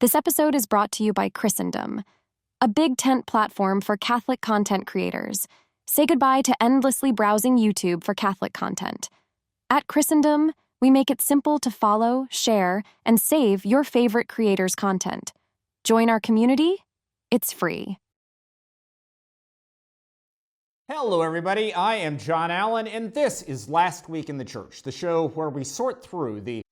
This episode is brought to you by Christendom, a big tent platform for Catholic content creators. Say goodbye to endlessly browsing YouTube for Catholic content. At Christendom, we make it simple to follow, share, and save your favorite creators' content. Join our community? It's free. Hello, everybody. I am John Allen, and this is Last Week in the Church, the show where we sort through the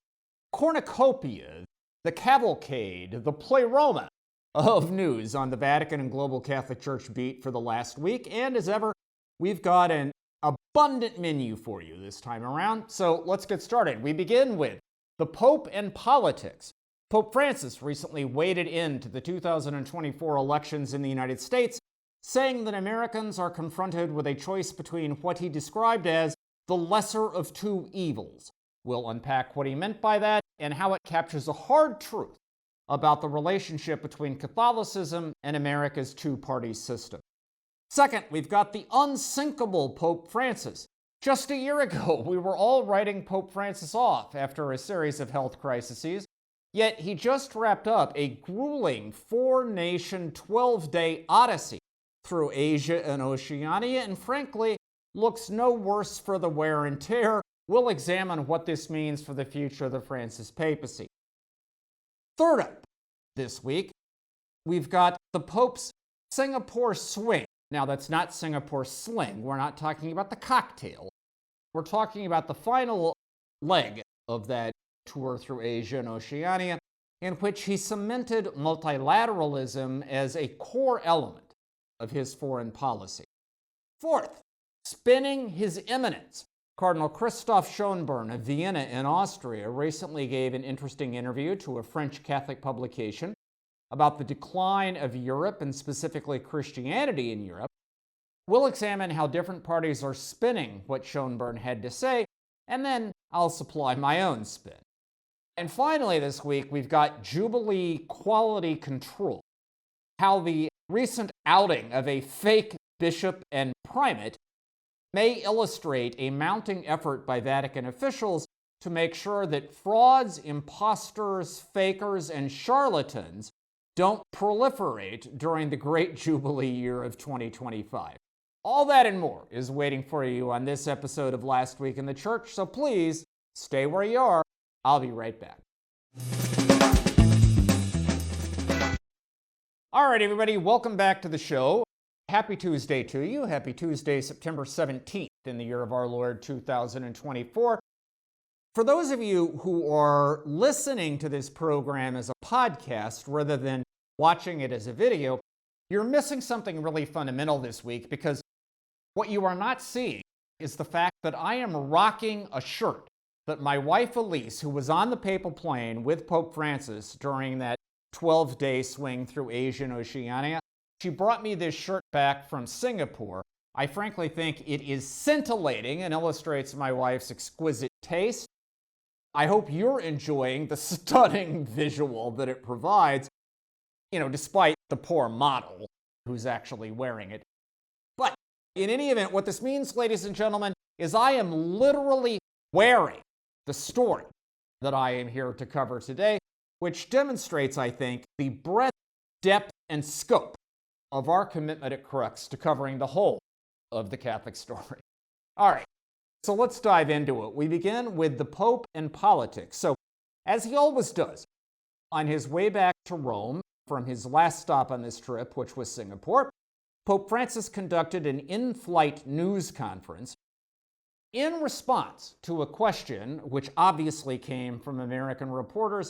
cornucopia, the cavalcade, the pleroma of news on the Vatican and global Catholic Church beat for the last week. And as ever, we've got an abundant menu for you this time around. So let's get started. We begin with the Pope and politics. Pope Francis recently waded into the 2024 elections in the United States, saying that Americans are confronted with a choice between what he described as the lesser of two evils. We'll unpack what he meant by that and how it captures a hard truth about the relationship between Catholicism and America's two-party system. Second, we've got the unsinkable Pope Francis. Just a year ago, we were all writing Pope Francis off after a series of health crises, yet he just wrapped up a grueling 4-nation, 12-day odyssey through Asia and Oceania, and frankly, looks no worse for the wear and tear. We'll examine what this means for the future of the Francis papacy. Third up this week, we've got the Pope's Singapore swing. Now, that's not Singapore sling. We're not talking about the cocktail. We're talking about the final leg of that tour through Asia and Oceania, in which he cemented multilateralism as a core element of his foreign policy. Fourth, spinning his eminence. Cardinal Christoph Schönborn of Vienna in Austria recently gave an interesting interview to a French Catholic publication about the decline of Europe and specifically Christianity in Europe. We'll examine how different parties are spinning what Schönborn had to say, and then I'll supply my own spin. And finally this week, we've got Jubilee quality control, how the recent outing of a fake bishop and primate may illustrate a mounting effort by Vatican officials to make sure that frauds, imposters, fakers, and charlatans don't proliferate during the great Jubilee year of 2025. All that and more is waiting for you on this episode of Last Week in the Church, so please stay where you are. I'll be right back. All right, everybody, welcome back to the show. Happy Tuesday to you. Happy Tuesday, September 17th in the year of our Lord 2024. For those of you who are listening to this program as a podcast rather than watching it as a video, you're missing something really fundamental this week, because what you are not seeing is the fact that I am rocking a shirt that my wife Elise, who was on the papal plane with Pope Francis during that 12-day swing through Asia and Oceania, she brought me this shirt back from Singapore. I frankly think it is scintillating and illustrates my wife's exquisite taste. I hope you're enjoying the stunning visual that it provides, despite the poor model who's actually wearing it. But in any event, what this means, ladies and gentlemen, is I am literally wearing the story that I am here to cover today, which demonstrates, I think, the breadth, depth, and scope of our commitment at Crux to covering the whole of the Catholic story. All right, so let's dive into it. We begin with the Pope and politics. So, as he always does, on his way back to Rome from his last stop on this trip, which was Singapore, Pope Francis conducted an in-flight news conference in response to a question which obviously came from American reporters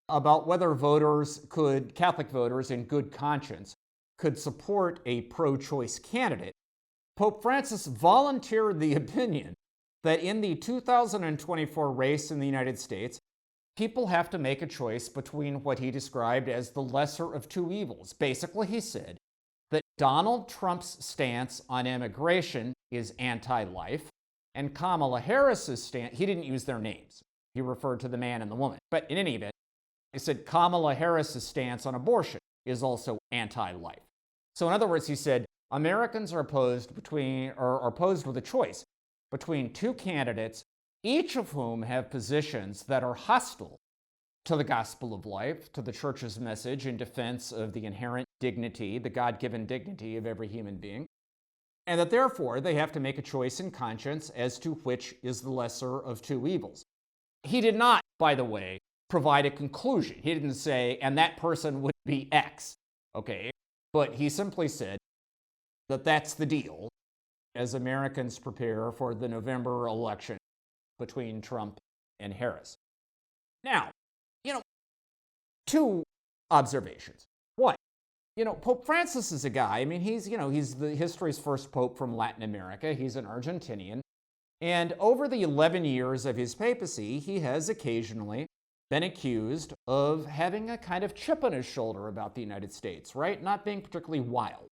about whether Catholic voters in good conscience could support a pro-choice candidate. Pope Francis volunteered the opinion that in the 2024 race in the United States, people have to make a choice between what he described as the lesser of two evils. Basically, he said that Donald Trump's stance on immigration is anti-life, and Kamala Harris's stance, he didn't use their names. He referred to the man and the woman. But in any event, he said Kamala Harris's stance on abortion is also anti-life. So in other words, he said Americans are posed with a choice between two candidates, each of whom have positions that are hostile to the gospel of life, to the church's message in defense of the inherent dignity, the God-given dignity of every human being, and that therefore they have to make a choice in conscience as to which is the lesser of two evils. He did not, by the way, provide a conclusion. He didn't say, and that person would be X, okay? But he simply said that that's the deal as Americans prepare for the November election between Trump and Harris. Now, two observations. One, Pope Francis is a guy, he's the history's first pope from Latin America. He's an Argentinian. And over the 11 years of his papacy, he has occasionally been accused of having a kind of chip on his shoulder about the United States, right? Not being particularly wild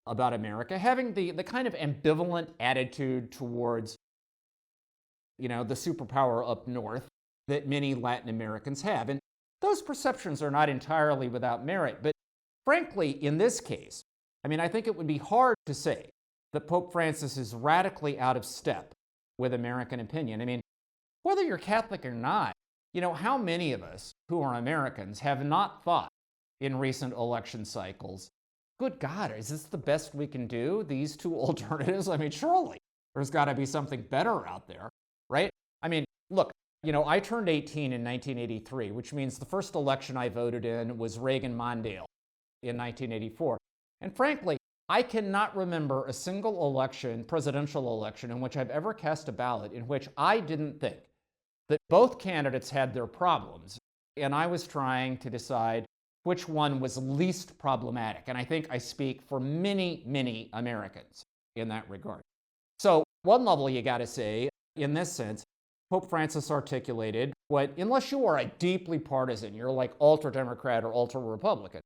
about America, having the kind of ambivalent attitude towards, the superpower up north that many Latin Americans have. And those perceptions are not entirely without merit. But frankly, in this case, I think it would be hard to say that Pope Francis is radically out of step with American opinion. Whether you're Catholic or not, how many of us who are Americans have not thought in recent election cycles, good God, is this the best we can do? These two alternatives? Surely there's got to be something better out there, right? Look, I turned 18 in 1983, which means the first election I voted in was Reagan-Mondale in 1984. And frankly, I cannot remember a single election, presidential election, in which I've ever cast a ballot in which I didn't think that both candidates had their problems, and I was trying to decide which one was least problematic. And I think I speak for many, many Americans in that regard. So one level you got to say, in this sense, Pope Francis articulated what, unless you are a deeply partisan, you're like ultra-Democrat or ultra-Republican,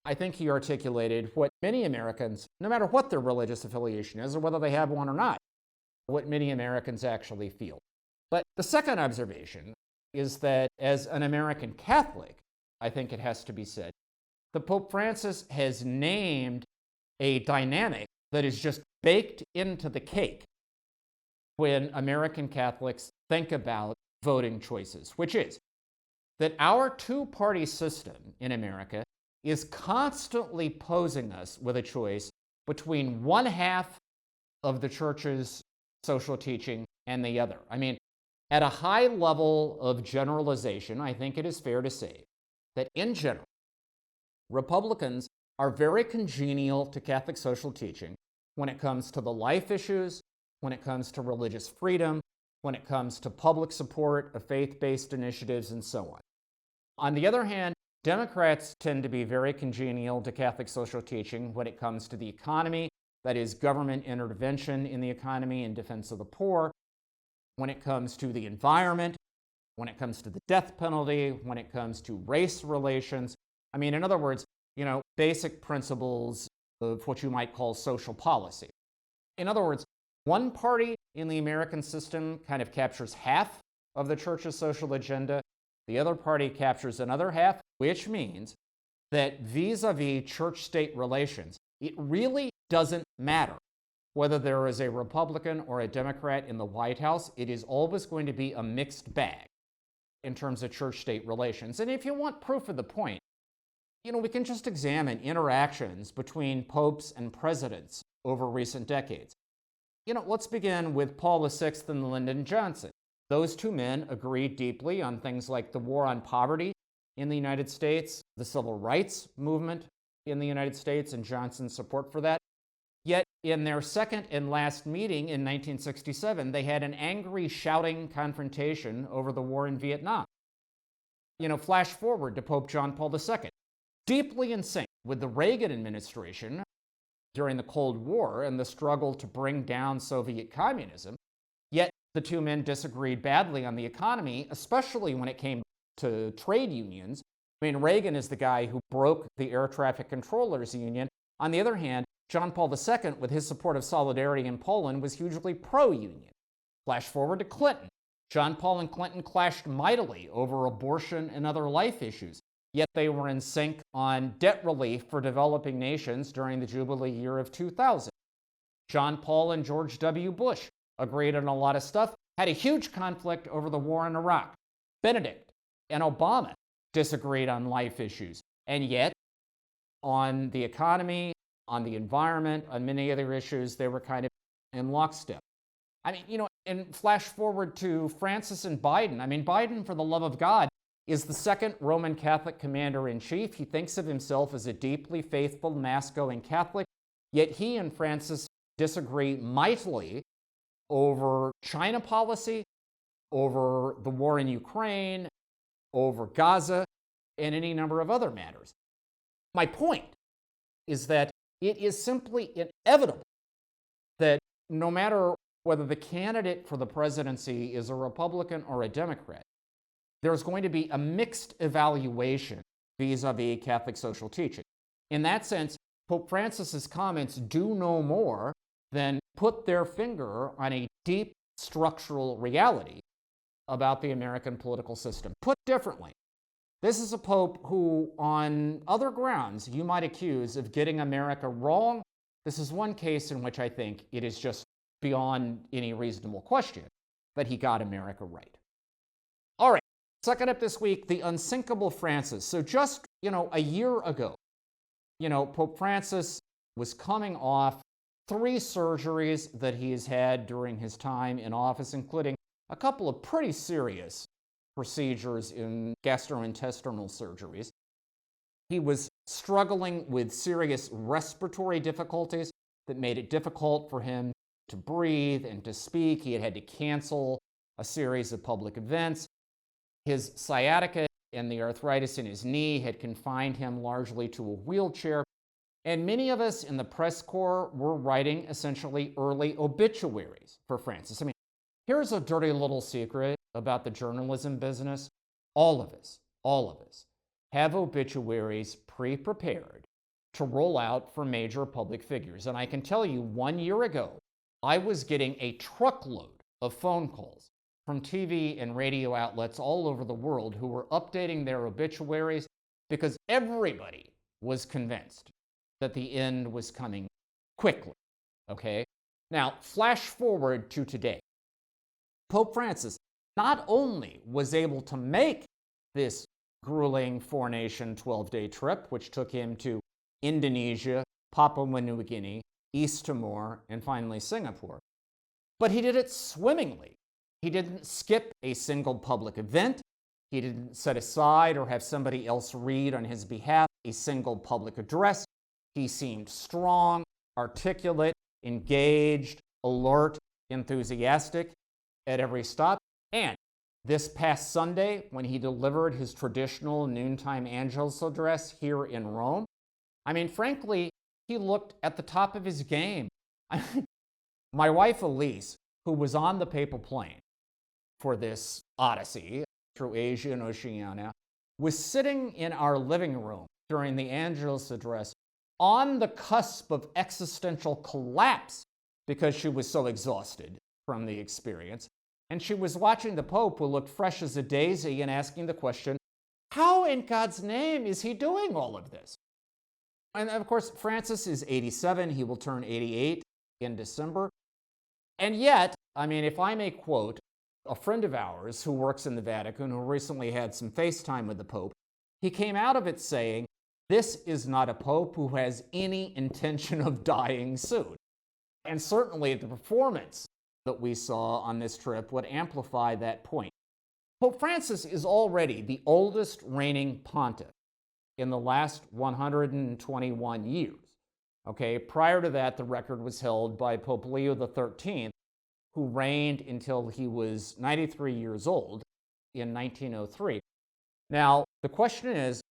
I think he articulated what many Americans, no matter what their religious affiliation is or whether they have one or not, what many Americans actually feel. But the second observation is that as an American Catholic, I think it has to be said, that Pope Francis has named a dynamic that is just baked into the cake when American Catholics think about voting choices, which is that our two-party system in America is constantly posing us with a choice between one half of the church's social teaching and the other. At a high level of generalization, I think it is fair to say that in general, Republicans are very congenial to Catholic social teaching when it comes to the life issues, when it comes to religious freedom, when it comes to public support of faith-based initiatives, and so on. On the other hand, Democrats tend to be very congenial to Catholic social teaching when it comes to the economy, that is, government intervention in the economy in defense of the poor, when it comes to the environment, when it comes to the death penalty, when it comes to race relations. In other words, basic principles of what you might call social policy. In other words, one party in the American system kind of captures half of the church's social agenda. The other party captures another half, which means that vis-a-vis church-state relations, it really doesn't matter whether there is a Republican or a Democrat in the White House. It is always going to be a mixed bag in terms of church-state relations. And if you want proof of the point, we can just examine interactions between popes and presidents over recent decades. Let's begin with Paul VI and Lyndon Johnson. Those two men agreed deeply on things like the war on poverty in the United States, the civil rights movement in the United States, and Johnson's support for that. Yet, in their second and last meeting in 1967, they had an angry, shouting confrontation over the war in Vietnam. Flash forward to Pope John Paul II, deeply in sync with the Reagan administration during the Cold War and the struggle to bring down Soviet communism. Yet, the two men disagreed badly on the economy, especially when it came to trade unions. Reagan is the guy who broke the air traffic controllers union. On the other hand, John Paul II, with his support of solidarity in Poland, was hugely pro-union. Flash forward to Clinton. John Paul and Clinton clashed mightily over abortion and other life issues, yet they were in sync on debt relief for developing nations during the Jubilee year of 2000. John Paul and George W. Bush agreed on a lot of stuff, had a huge conflict over the war in Iraq. Benedict and Obama disagreed on life issues. And yet, on the economy, on the environment, on many other issues, they were kind of in lockstep. I mean, and flash forward to Francis and Biden. I mean, Biden, for the love of God, is the second Roman Catholic commander-in-chief. He thinks of himself as a deeply faithful, mass-going Catholic, yet he and Francis disagree mightily over China policy, over the war in Ukraine, over Gaza, and any number of other matters. My point is that it is simply inevitable that no matter whether the candidate for the presidency is a Republican or a Democrat, there's going to be a mixed evaluation vis-a-vis Catholic social teaching. In that sense, Pope Francis's comments do no more than put their finger on a deep structural reality about the American political system. Put differently, this is a pope who, on other grounds, you might accuse of getting America wrong. This is one case in which I think it is just beyond any reasonable question that he got America right. All right, second up this week, the unsinkable Francis. So just, a year ago, Pope Francis was coming off 3 surgeries that he has had during his time in office, including a couple of pretty serious procedures in gastrointestinal surgeries. He was struggling with serious respiratory difficulties that made it difficult for him to breathe and to speak. He had had to cancel a series of public events. His sciatica and the arthritis in his knee had confined him largely to a wheelchair. And many of us in the press corps were writing essentially early obituaries for Francis. I mean, here's a dirty little secret about the journalism business. All of us have obituaries pre-prepared to roll out for major public figures. And I can tell you, 1 year ago, I was getting a truckload of phone calls from TV and radio outlets all over the world who were updating their obituaries because everybody was convinced that the end was coming quickly, okay? Now, flash forward to today. Pope Francis not only was able to make this grueling 4-nation 12-day trip, which took him to Indonesia, Papua New Guinea, East Timor, and finally Singapore, but he did it swimmingly. He didn't skip a single public event. He didn't set aside or have somebody else read on his behalf a single public address. He seemed strong, articulate, engaged, alert, enthusiastic at every stop. And this past Sunday, when he delivered his traditional noontime Angelus address here in Rome, I mean, frankly, he looked at the top of his game. My wife, Elise, who was on the papal plane for this odyssey through Asia and Oceania, was sitting in our living room during the Angelus address on the cusp of existential collapse because she was so exhausted from the experience. And she was watching the Pope, who looked fresh as a daisy, and asking the question, how in God's name is he doing all of this? And of course, Francis is 87. He will turn 88 in December. And yet, I mean, if I may quote a friend of ours who works in the Vatican, who recently had some FaceTime with the Pope, he came out of it saying, this is not a Pope who has any intention of dying soon. And certainly the performance that we saw on this trip would amplify that point. Pope Francis is already the oldest reigning pontiff in the last 121 years. Okay, prior to that, the record was held by Pope Leo XIII, who reigned until he was 93 years old in 1903. Now, the question is,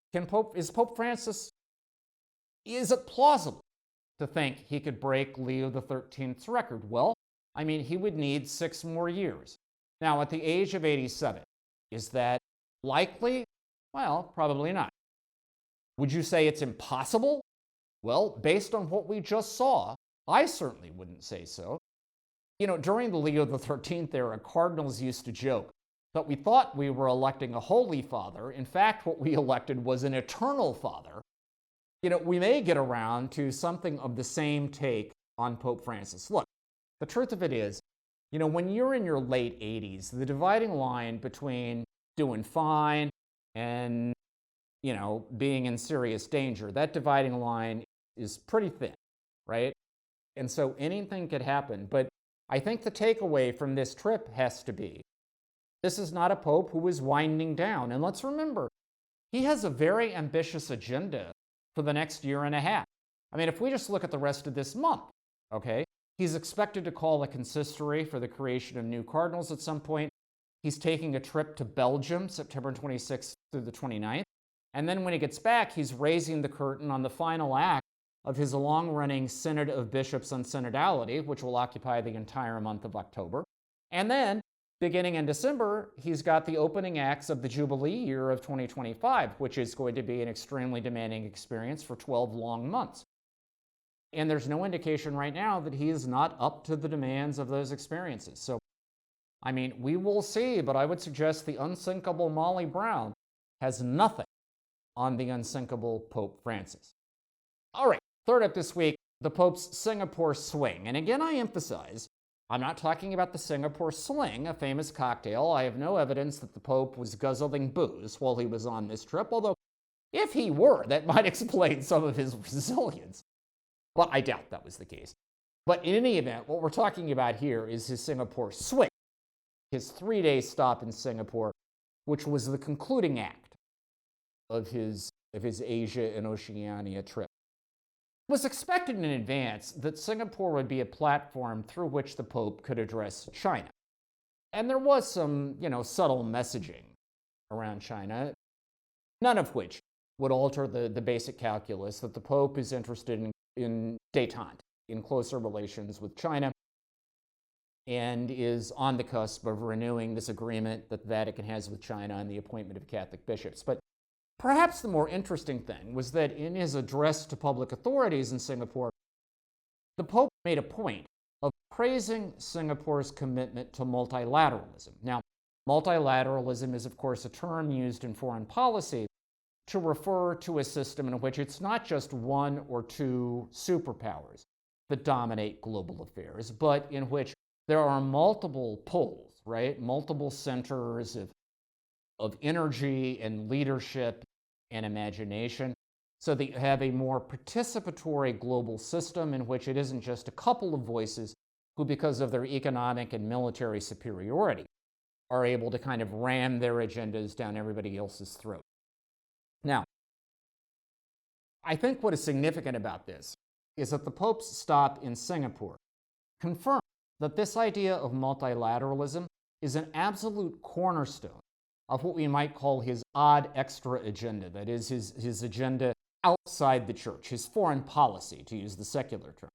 is Pope Francis, is it plausible to think he could break Leo XIII's record? Well, I mean, he would need 6 more years. Now, at the age of 87, is that likely? Well, probably not. Would you say it's impossible? Well, based on what we just saw, I certainly wouldn't say so. During the Leo XIII era, cardinals used to joke that we thought we were electing a holy father. In fact, what we elected was an eternal father. We may get around to something of the same take on Pope Francis. Look, the truth of it is, when you're in your late 80s, the dividing line between doing fine and being in serious danger. That dividing line is pretty thin, right? And so anything could happen. But I think the takeaway from this trip has to be, this is not a pope who is winding down. And let's remember, he has a very ambitious agenda for the next year and a half. I mean, if we just look at the rest of this month, okay, he's expected to call a consistory for the creation of new cardinals at some point. He's taking a trip to Belgium, September 26th through the 29th. And then when he gets back, he's raising the curtain on the final act of his long-running Synod of Bishops on Synodality, which will occupy the entire month of October. And then, beginning in December, he's got the opening acts of the Jubilee year of 2025, which is going to be an extremely demanding experience for 12 long months. And there's no indication right now that he is not up to the demands of those experiences. So, I mean, we will see, but I would suggest the unsinkable Molly Brown has nothing on the unsinkable Pope Francis. All right, third up this week, the Pope's Singapore swing. And again, I emphasize, I'm not talking about the Singapore sling, a famous cocktail. I have no evidence that the Pope was guzzling booze while he was on this trip, although if he were, that might explain some of his resilience. But I doubt that was the case. But in any event, what we're talking about here is his Singapore swing, his 3-day stop in Singapore, which was the concluding act of his Asia and Oceania trip. It was expected in advance that Singapore would be a platform through which the Pope could address China. And there was some, subtle messaging around China, none of which would alter the basic calculus that the Pope is interested in détente, in closer relations with China, and is on the cusp of renewing this agreement that the Vatican has with China on the appointment of Catholic bishops. But perhaps the more interesting thing was that in his address to public authorities in Singapore, the Pope made a point of praising Singapore's commitment to multilateralism. Now, multilateralism is, of course, a term used in foreign policy to refer to a system in which it's not just one or two superpowers that dominate global affairs, but in which there are multiple poles, right? Multiple centers of energy and leadership and imagination, so that you have a more participatory global system in which it isn't just a couple of voices who, because of their economic and military superiority, are able to kind of ram their agendas down everybody else's throat. Now, I think what is significant about this is that the Pope's stop in Singapore confirmed that this idea of multilateralism is an absolute cornerstone of what we might call his odd extra agenda, that is, his agenda outside the church, his foreign policy, to use the secular term.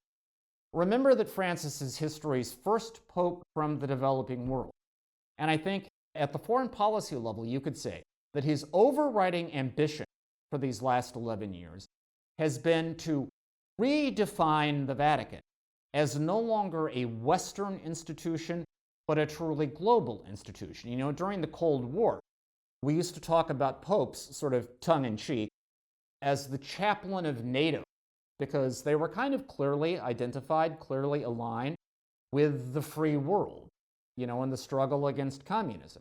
Remember that Francis is history's first pope from the developing world. And I think at the foreign policy level, you could say that his overriding ambition for these last 11 years has been to redefine the Vatican as no longer a Western institution, but a truly global institution. During the Cold War, we used to talk about popes, sort of tongue-in-cheek, as the chaplain of NATO, because they were kind of clearly identified, clearly aligned with the free world, in the struggle against communism.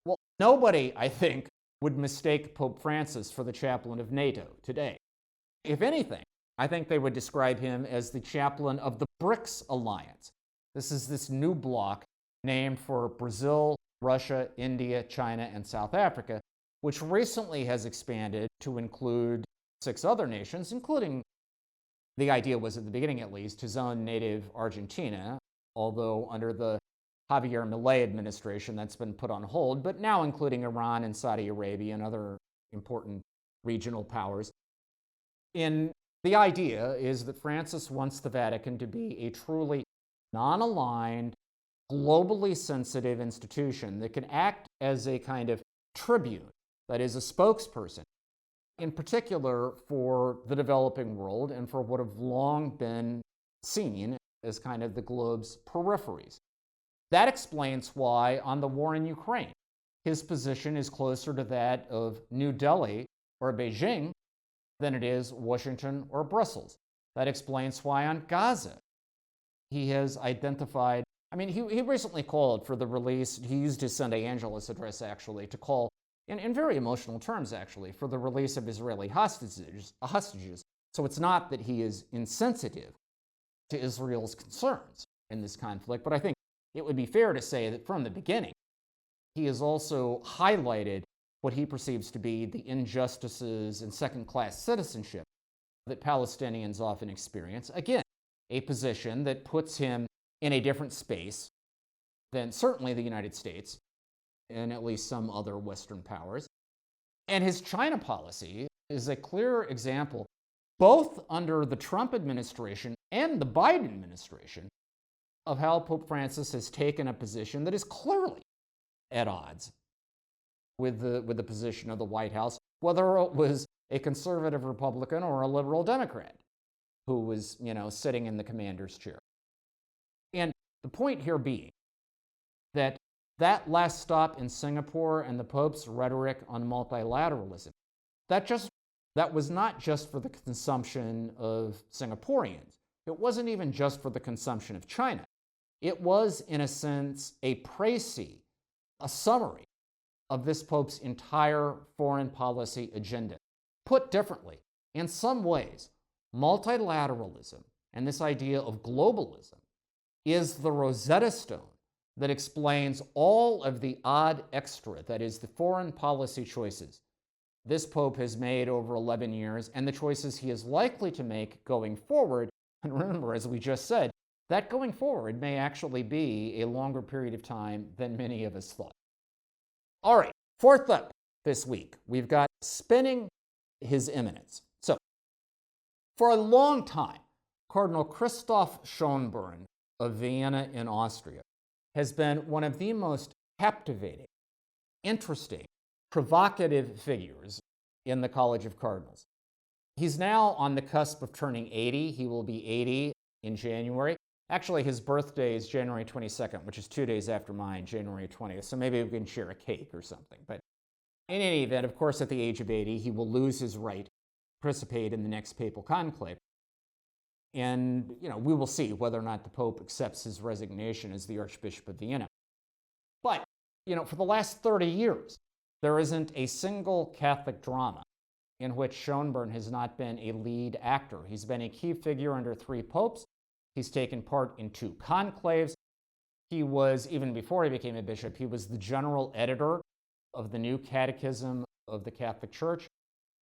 Well, nobody, I think, would mistake Pope Francis for the chaplain of NATO today. If anything, I think they would describe him as the chaplain of the BRICS alliance. This is this new bloc named for Brazil, Russia, India, China, and South Africa, which recently has expanded to include 6 other nations, including, the idea was at the beginning at least, his own native Argentina, although under the Javier Milei administration that's been put on hold, but now including Iran and Saudi Arabia and other important regional powers. And the idea is that Francis wants the Vatican to be a truly non-aligned, globally sensitive institution that can act as a kind of tribune, that is, a spokesperson, in particular for the developing world and for what have long been seen as kind of the globe's peripheries. That explains why, on the war in Ukraine, his position is closer to that of New Delhi or Beijing than it is Washington or Brussels. That explains why on Gaza he has identified, he recently called for the release, he used his Sunday Angelus address actually, to call in very emotional terms, actually, for the release of Israeli hostages. So it's not that he is insensitive to Israel's concerns in this conflict, but I think it would be fair to say that from the beginning, he has also highlighted what he perceives to be the injustices and second-class citizenship that Palestinians often experience. Again, a position that puts him in a different space than certainly the United States and at least some other Western powers. And his China policy is a clear example, both under the Trump administration and the Biden administration, of how Pope Francis has taken a position that is clearly at odds with the position of the White House, whether it was a conservative Republican or a liberal Democrat who was, sitting in the commander's chair. And the point here being that last stop in Singapore and the Pope's rhetoric on multilateralism, that was not just for the consumption of Singaporeans. It wasn't even just for the consumption of China. It was, in a sense, a précis, a summary of this Pope's entire foreign policy agenda. Put differently, in some ways, multilateralism and this idea of globalism is the Rosetta Stone that explains all of the odd extra, that is, the foreign policy choices this Pope has made over 11 years and the choices he is likely to make going forward. And remember, as we just said, that going forward may actually be a longer period of time than many of us thought. All right, fourth up this week, we've got spinning His Eminence. So, for a long time, Cardinal Christoph Schönborn of Vienna in Austria has been one of the most captivating, interesting, provocative figures in the College of Cardinals. He's now on the cusp of turning 80. He will be 80 in January. Actually, his birthday is January 22nd, which is 2 days after mine, January 20th. So maybe we can share a cake or something. But in any event, of course, at the age of 80, he will lose his right to participate in the next papal conclave. And, we will see whether or not the Pope accepts his resignation as the Archbishop of Vienna. But, for the last 30 years, there isn't a single Catholic drama in which Schönborn has not been a lead actor. He's been a key figure under 3 popes. He's taken part in 2 conclaves. He was, even before he became a bishop, he was the general editor of the new Catechism of the Catholic Church.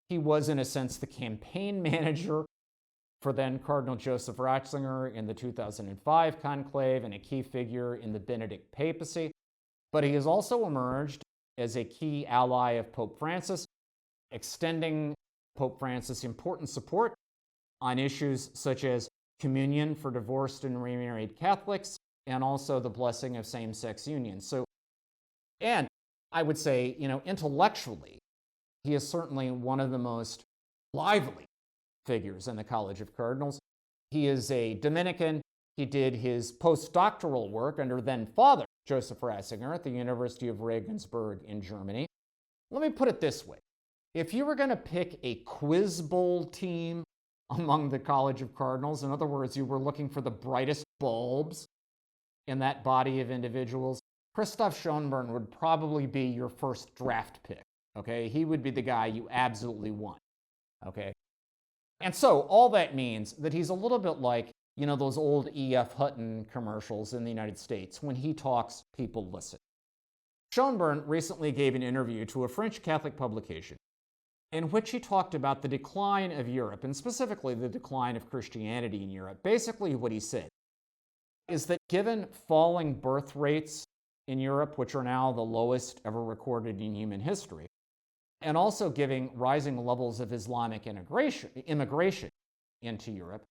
He was, in a sense, the campaign manager for then Cardinal Joseph Ratzinger in the 2005 conclave and a key figure in the Benedict papacy. But he has also emerged as a key ally of Pope Francis, extending Pope Francis important support on issues such as communion for divorced and remarried Catholics, and also the blessing of same-sex unions. So, and I would say, intellectually, he is certainly one of the most lively figures in the College of Cardinals. He is a Dominican. He did his postdoctoral work under then Father Joseph Ratzinger at the University of Regensburg in Germany. Let me put it this way. If you were going to pick a quiz bowl team among the College of Cardinals, in other words, you were looking for the brightest bulbs in that body of individuals, Christoph Schönborn would probably be your first draft pick, okay? He would be the guy you absolutely want, okay? And so all that means that he's a little bit like, those old E.F. Hutton commercials in the United States. When he talks, people listen. Schönborn recently gave an interview to a French Catholic publication in which he talked about the decline of Europe, and specifically the decline of Christianity in Europe. Basically what he said is that given falling birth rates in Europe, which are now the lowest ever recorded in human history, and also giving rising levels of Islamic immigration into Europe,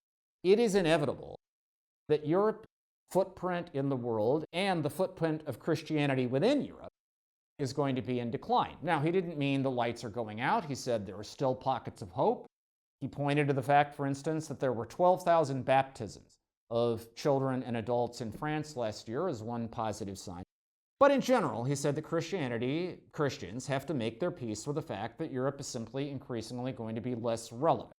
it is inevitable that Europe's footprint in the world and the footprint of Christianity within Europe is going to be in decline. Now, he didn't mean the lights are going out. He said there are still pockets of hope. He pointed to the fact, for instance, that there were 12,000 baptisms of children and adults in France last year as one positive sign. But in general, he said that Christians have to make their peace with the fact that Europe is simply increasingly going to be less relevant.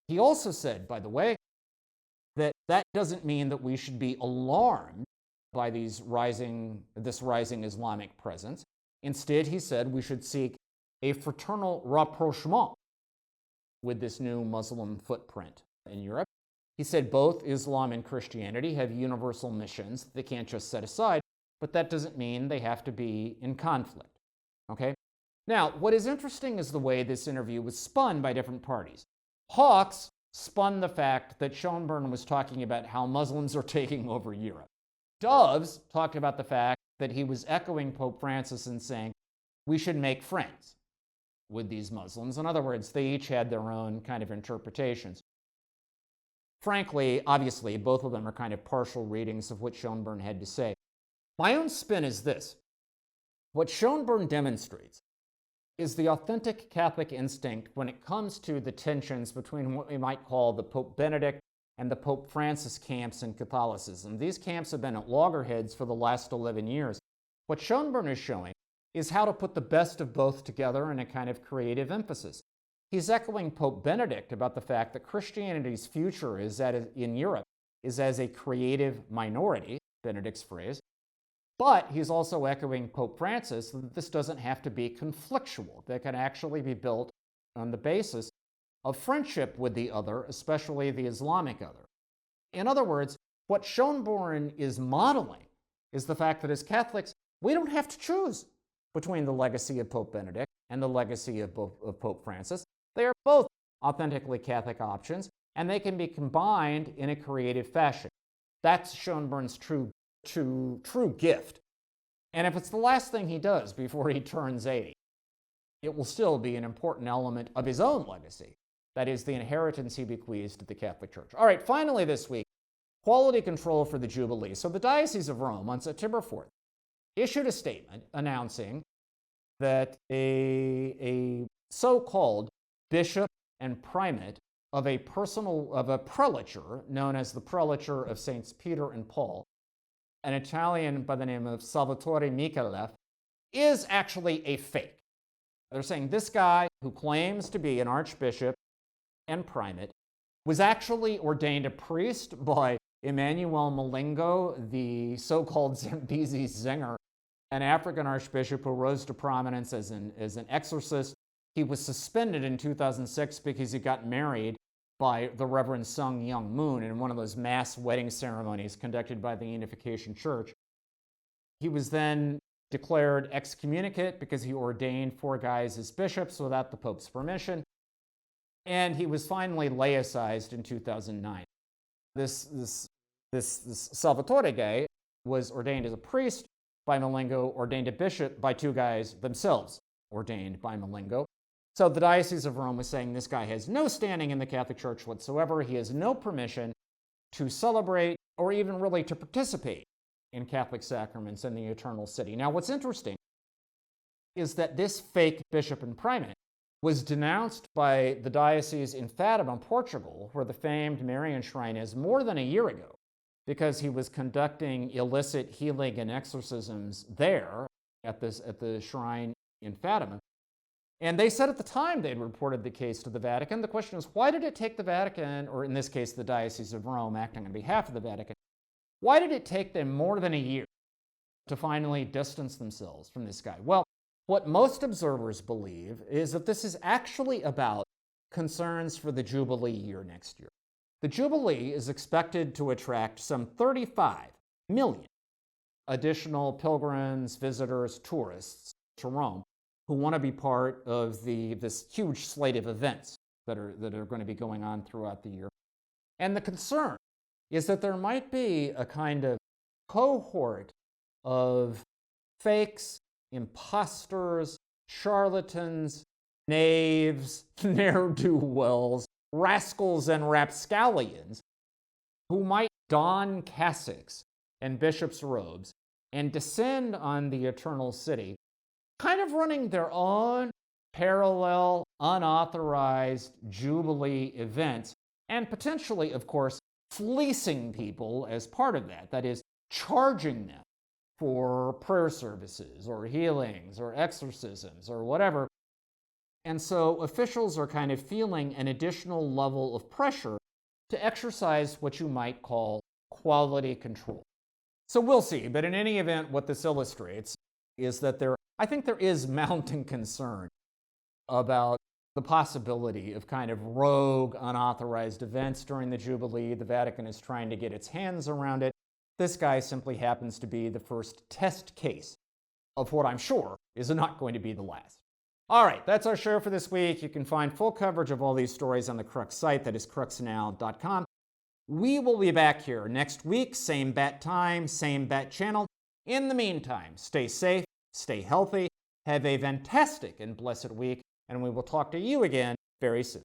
He also said, by the way, that doesn't mean that we should be alarmed by this rising Islamic presence. Instead, he said we should seek a fraternal rapprochement with this new Muslim footprint in Europe. He said both Islam and Christianity have universal missions they can't just set aside, but that doesn't mean they have to be in conflict. Okay? Now, what is interesting is the way this interview was spun by different parties. Hawks spun the fact that Schönborn was talking about how Muslims are taking over Europe. Doves talked about the fact that he was echoing Pope Francis and saying, we should make friends with these Muslims. In other words, they each had their own kind of interpretations. Frankly, obviously, both of them are kind of partial readings of what Schönborn had to say. My own spin is this. What Schönborn demonstrates is the authentic Catholic instinct when it comes to the tensions between what we might call the Pope Benedict and the Pope Francis camps in Catholicism. These camps have been at loggerheads for the last 11 years. What Schönborn is showing is how to put the best of both together in a kind of creative emphasis. He's echoing Pope Benedict about the fact that Christianity's future in Europe is as a creative minority, Benedict's phrase, but he's also echoing Pope Francis that this doesn't have to be conflictual. They can actually be built on the basis of friendship with the other, especially the Islamic other. In other words, what Schönborn is modeling is the fact that as Catholics, we don't have to choose between the legacy of Pope Benedict and the legacy of Pope Francis. They are both authentically Catholic options, and they can be combined in a creative fashion. That's Schönborn's true gift. And if it's the last thing he does before he turns 80, it will still be an important element of his own legacy. That is, the inheritance he bequeaths to the Catholic Church. All right, finally this week, quality control for the Jubilee. So the Diocese of Rome on September 4th issued a statement announcing that a so-called bishop and primate of a prelature known as the Prelature of Saints Peter and Paul, an Italian by the name of Salvatore Micheleff, is actually a fake. They're saying this guy, who claims to be an archbishop and primate, was actually ordained a priest by Emanuele Malengo, the so-called Zambezi Zinger, an African archbishop who rose to prominence as an exorcist. He was suspended in 2006 because he got married by the Reverend Sung Myung Moon in one of those mass wedding ceremonies conducted by the Unification Church. He was then declared excommunicate because he ordained 4 guys as bishops without the Pope's permission, and he was finally laicized in 2009. This Salvatore guy was ordained as a priest by Malengo, ordained a bishop by 2 guys themselves ordained by Malengo. So the Diocese of Rome was saying this guy has no standing in the Catholic Church whatsoever. He has no permission to celebrate or even really to participate in Catholic sacraments in the Eternal City. Now, what's interesting is that this fake bishop and primate was denounced by the diocese in Fatima, Portugal, where the famed Marian shrine is, more than a year ago, because he was conducting illicit healing and exorcisms there at the shrine in Fatima. And they said at the time they'd reported the case to the Vatican. The question is, why did it take the Vatican, or in this case the Diocese of Rome acting on behalf of the Vatican, why did it take them more than a year to finally distance themselves from this guy? Well, what most observers believe is that this is actually about concerns for the Jubilee year next year. The Jubilee is expected to attract some 35 million additional pilgrims, visitors, tourists to Rome who want to be part of this huge slate of events that are going to be going on throughout the year. And the concern is that there might be a kind of cohort of fakes, imposters, charlatans, knaves, ne'er-do-wells, rascals, and rapscallions who might don cassocks and bishop's robes and descend on the Eternal City, kind of running their own parallel, unauthorized Jubilee events, and potentially, of course, fleecing people as part of that. That is, charging them for prayer services or healings or exorcisms or whatever. And so officials are kind of feeling an additional level of pressure to exercise what you might call quality control. So we'll see. But in any event, what this illustrates is that there I think there is mounting concern about the possibility of kind of rogue, unauthorized events during the Jubilee. The Vatican is trying to get its hands around it. This guy simply happens to be the first test case of what I'm sure is not going to be the last. All right, that's our show for this week. You can find full coverage of all these stories on the Crux site, that is cruxnow.com. We will be back here next week, same bat time, same bat channel. In the meantime, stay safe, stay healthy, have a fantastic and blessed week, and we will talk to you again very soon.